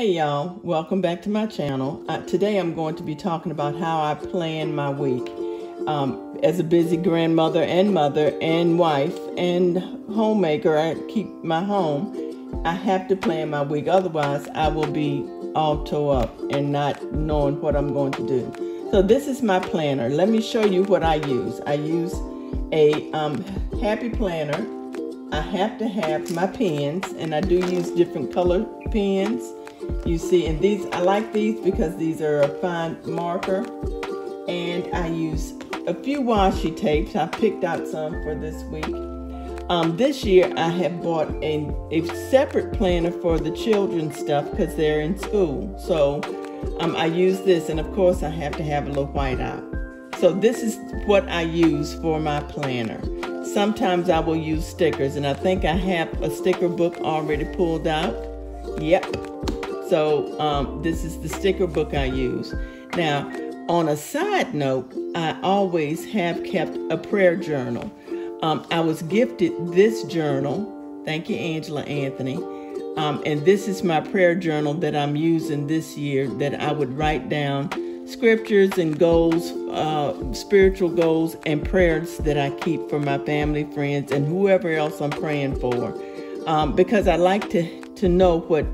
Hey y'all, welcome back to my channel. Today I'm going to be talking about how I plan my week. As a busy grandmother and mother and wife and homemaker, I keep my home. I have to plan my week, otherwise I will be all tore up and not knowing what I'm going to do. So this is my planner. Let me show you what I use. I use a Happy Planner. I have to have my pens, and I do use different color pens. You see, and these, I like these because these are a fine marker. And I use a few washi tapes. I picked out some for this week. This year I have bought a separate planner for the children's stuff because they're in school. So I use this, and of course I have to have a little whiteout. So this is what I use for my planner. Sometimes I will use stickers, and I think I have a sticker book already pulled out. Yep. So this is the sticker book I use. Now, on a side note, I always have kept a prayer journal. I was gifted this journal. Thank you, Angela Anthony. And this is my prayer journal that I'm using this year, that I would write down scriptures and goals, spiritual goals and prayers that I keep for my family, friends, and whoever else I'm praying for. Because I like to know what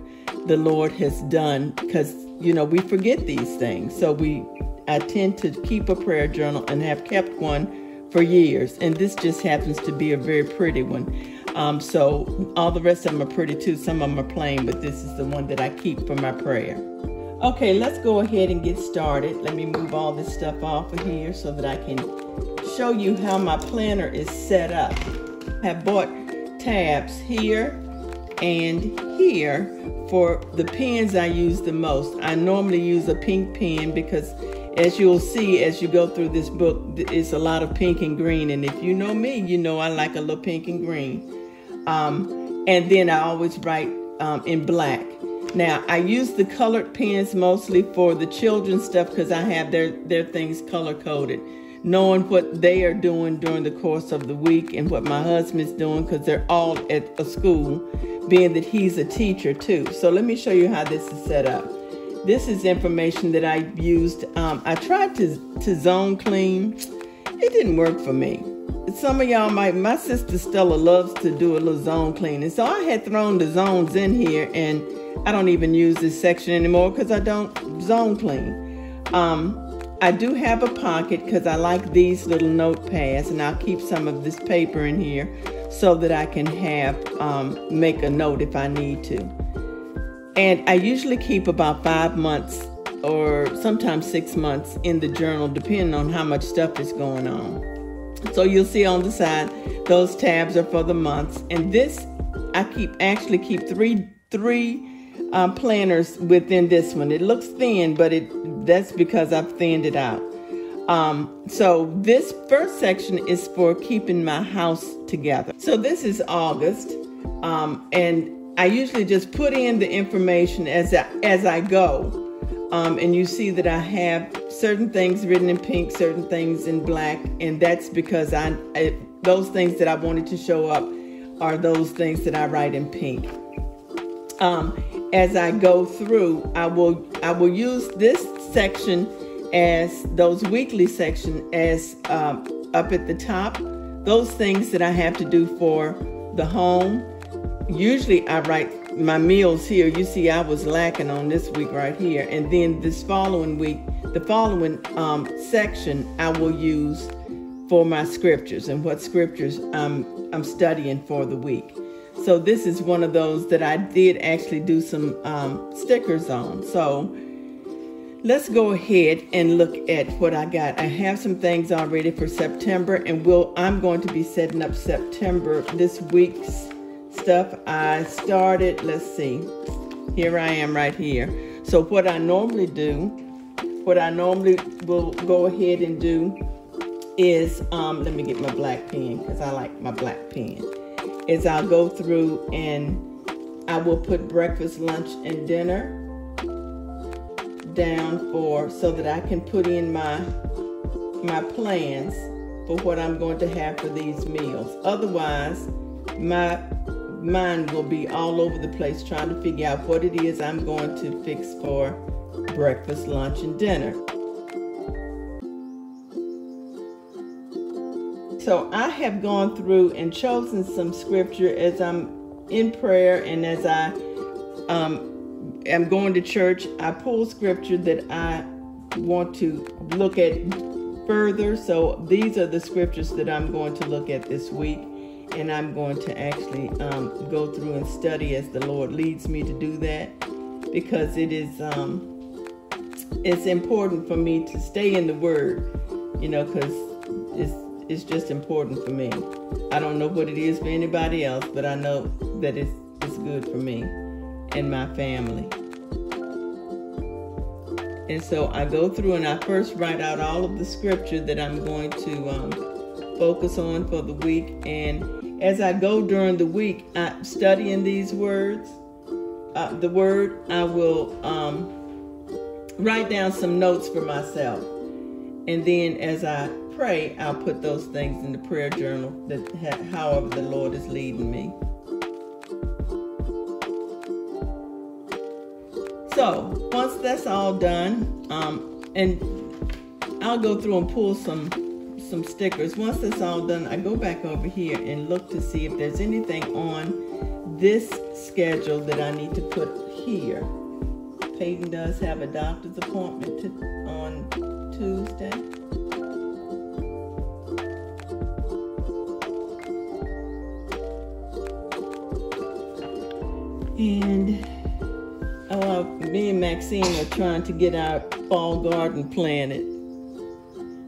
the Lord has done, because, you know, we forget these things. So I tend to keep a prayer journal and have kept one for years. And this just happens to be a very pretty one. So all the rest of them are pretty too. Some of them are plain, but this is the one that I keep for my prayer. Okay, let's go ahead and get started. Let me move all this stuff off of here so that I can show you how my planner is set up. I have bought tabs here and here for the pens I use the most. I normally use a pink pen because, as you'll see as you go through this book, it's a lot of pink and green. And if you know me, you know I like a little pink and green. And then I always write in black. Now, I use the colored pens mostly for the children's stuff because I have their things color-coded, knowing what they are doing during the course of the week and what my husband's doing, because they're all at a school, being that he's a teacher too. So let me show you how this is set up. This is information that I used. I tried to zone clean. It didn't work for me. Some of y'all my sister Stella loves to do a little zone cleaning. So I had thrown the zones in here, and I don't even use this section anymore because I don't zone clean. I do have a pocket because I like these little notepads, and I'll keep some of this paper in here so that I can have make a note if I need to. And I usually keep about 5 months or sometimes 6 months in the journal, depending on how much stuff is going on. So you'll see on the side, those tabs are for the months. And this, I actually keep three planners within this one. It looks thin, but that's because I've thinned it out. So this first section is for keeping my house together. So this is August, and I usually just put in the information as I go. And you see that I have certain things written in pink, certain things in black, and that's because those things that I wanted to show up are those things that I write in pink. As I go through, I will use this section as those weekly section as up at the top, those things that I have to do for the home. Usually I write my meals here. You see I was lacking on this week right here. And then this following week, the following section I will use for my scriptures and what scriptures I'm studying for the week. So this is one of those that I did actually do some stickers on. So let's go ahead and look at what I got. I have some things already for September, and I'm going to be setting up September, this week's stuff. I started, let's see, here I am right here. So what I normally will go ahead and do is, let me get my black pen because I like my black pen, is I'll go through and I will put breakfast, lunch, and dinner down so that I can put in my plans for what I'm going to have for these meals. Otherwise, my mind will be all over the place trying to figure out what it is I'm going to fix for breakfast, lunch, and dinner. So I have gone through and chosen some scripture as I'm in prayer and as I am going to church. I pull scripture that I want to look at further. So these are the scriptures that I'm going to look at this week, and I'm going to actually go through and study as the Lord leads me to do that, because it is it's important for me to stay in the Word, because it's just important for me. I don't know what it is for anybody else, but I know that it's good for me and my family. And so I go through and I first write out all of the scripture that I'm going to focus on for the week. And as I go during the week, I studying these words, the Word, I will write down some notes for myself. And then as I pray, I'll put those things in the prayer journal, that however the Lord is leading me. So once that's all done, and I'll go through and pull some stickers. Once that's all done, I go back over here and look to see if there's anything on this schedule that I need to put here. Peyton does have a doctor's appointment on Tuesday. And me and Maxine are trying to get our fall garden planted.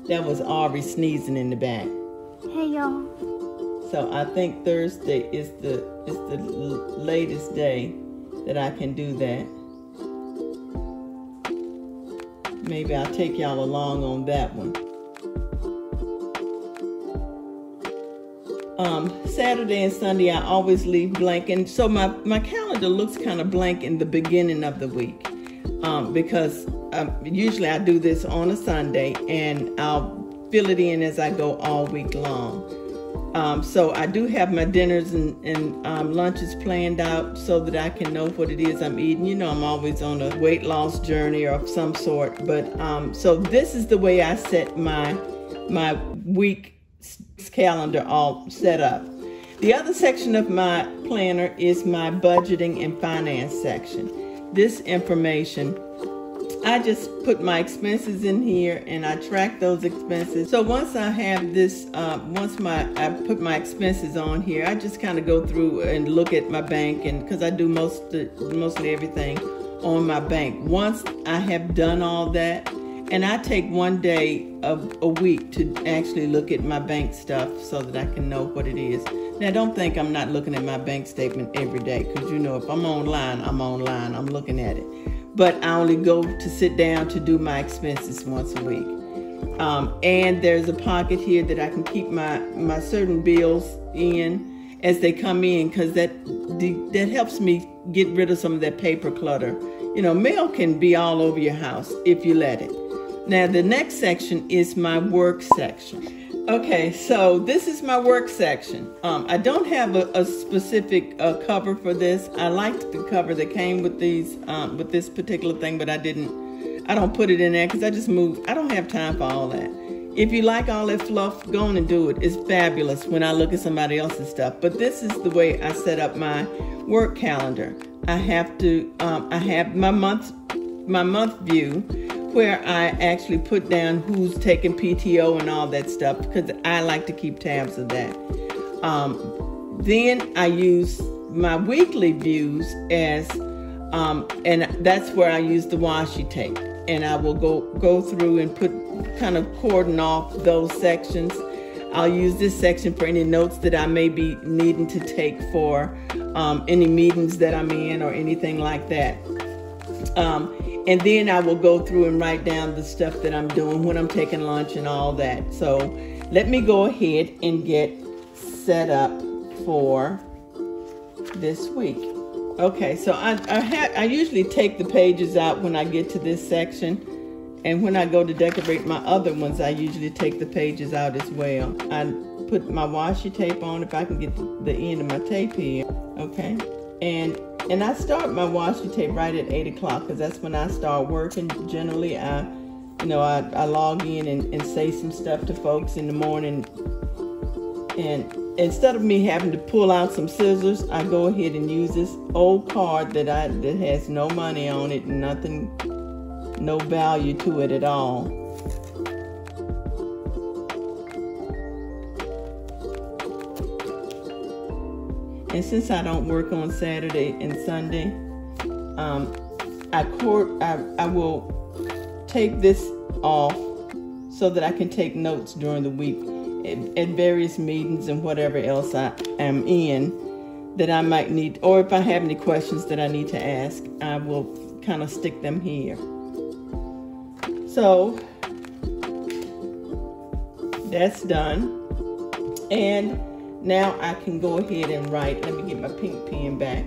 That was Aubrey sneezing in the back. Hey, y'all. So I think Thursday is the latest day that I can do that. Maybe I'll take y'all along on that one. Saturday and Sunday I always leave blank, and so my calendar looks kind of blank in the beginning of the week, because usually I do this on a Sunday and I'll fill it in as I go all week long. So I do have my dinners and lunches planned out so that I can know what it is I'm eating. I'm always on a weight loss journey of some sort, but so this is the way I set my week calendar all set up. The other section of my planner is my budgeting and finance section. This information, I just put my expenses in here and I track those expenses. So once I have this, I put my expenses on here, I just kind of go through and look at my bank, and because I do mostly everything on my bank. Once I have done all that, and I take one day of a week to actually look at my bank stuff so that I can know what it is. Now, don't think I'm not looking at my bank statement every day, because if I'm online, I'm looking at it. But I only go to sit down to do my expenses once a week. And there's a pocket here that I can keep my certain bills in as they come in, because that helps me get rid of some of that paper clutter. Mail can be all over your house if you let it. Now, the next section is my work section. Okay, so this is my work section. I don't have a specific cover for this. I liked the cover that came with with this particular thing, but I don't put it in there because I just moved. I don't have time for all that. If you like all that fluff, go on and do it. It's fabulous when I look at somebody else's stuff. But this is the way I set up my work calendar. I have my month view, where I actually put down who's taking PTO and all that stuff, because I like to keep tabs of that. Then I use my weekly views as, and that's where I use the washi tape. And I will go through and kind of cordon off those sections. I'll use this section for any notes that I may be needing to take for any meetings that I'm in or anything like that. And then I will go through and write down the stuff that I'm doing when I'm taking lunch and all that. So let me go ahead and get set up for this week. Okay, so I usually take the pages out when I get to this section. And when I go to decorate my other ones, I usually take the pages out as well. I put my washi tape on if I can get the end of my tape here. Okay, and I start my washi tape right at 8 o'clock because that's when I start working. Generally, I log in and say some stuff to folks in the morning. And instead of me having to pull out some scissors, I go ahead and use this old card that has no money on it and nothing, no value to it at all. And since I don't work on Saturday and Sunday, I will take this off so that I can take notes during the week at various meetings and whatever else I am in that I might need, or if I have any questions that I need to ask, I will kind of stick them here. So that's done. And now I can go ahead and write. Let me get my pink pen back.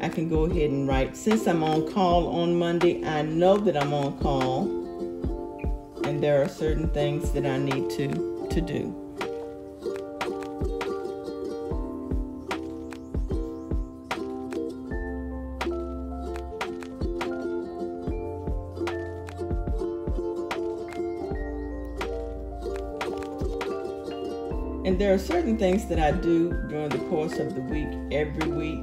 I can go ahead and write. Since I'm on call on Monday, I know that I'm on call, and there are certain things that I need to do. And there are certain things that I do during the course of the week, every week,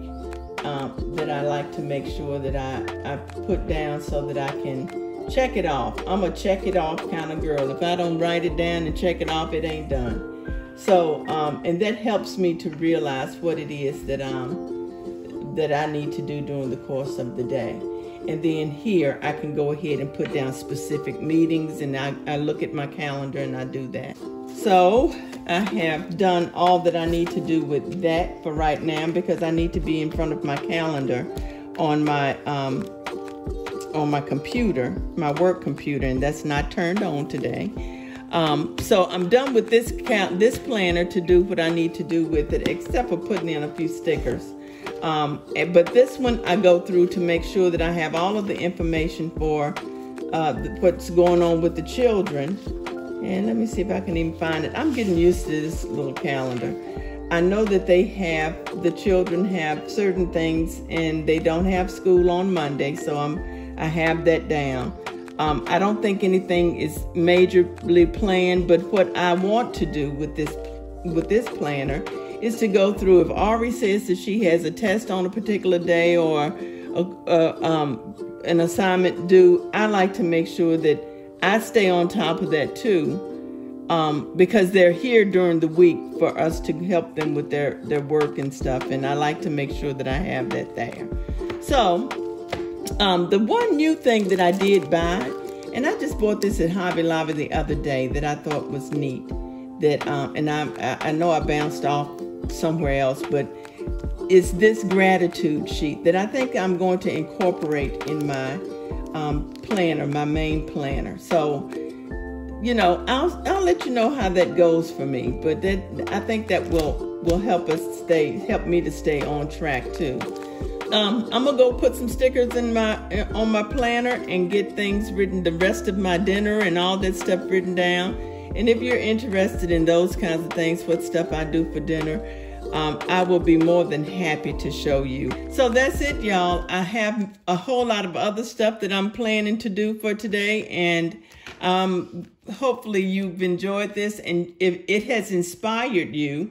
that I like to make sure that I put down so that I can check it off. I'm a check it off kind of girl. If I don't write it down and check it off, it ain't done. So, and that helps me to realize what it is that I need to do during the course of the day. And then here, I can go ahead and put down specific meetings, and I look at my calendar and I do that. So I have done all that I need to do with that for right now, because I need to be in front of my calendar on my computer, my work computer, and that's not turned on today. So I'm done with this planner to do what I need to do with it, except for putting in a few stickers. But this one I go through to make sure that I have all of the information for what's going on with the children. And let me see if I can even find it. I'm getting used to this little calendar. I know that the children have certain things, and they don't have school on Monday, so I have that down. I don't think anything is majorly planned, but what I want to do with this planner is to go through, if Ari says that she has a test on a particular day or an assignment due, I like to make sure that I stay on top of that too, because they're here during the week for us to help them with their work and stuff, and I like to make sure that I have that there. So the one new thing that I did buy, and I just bought this at Hobby Lobby the other day that I thought was neat, that and I know I bounced off somewhere else, but it's this gratitude sheet that I think I'm going to incorporate in my planner, my main planner. So, I'll let you know how that goes for me, but I think that will help me to stay on track too. I'm gonna go put some stickers on my planner and get things written, the rest of my dinner and all that stuff written down. And if you're interested in those kinds of things, what stuff I do for dinner, I will be more than happy to show you. So that's it, y'all. I have a whole lot of other stuff that I'm planning to do for today, and hopefully you've enjoyed this, and if it has inspired you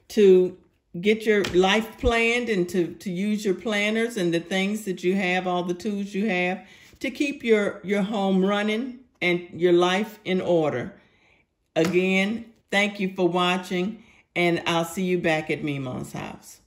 to get your life planned and to use your planners and the things that you have, all the tools you have, to keep your home running and your life in order. Again, thank you for watching, and I'll see you back at Mimo's house.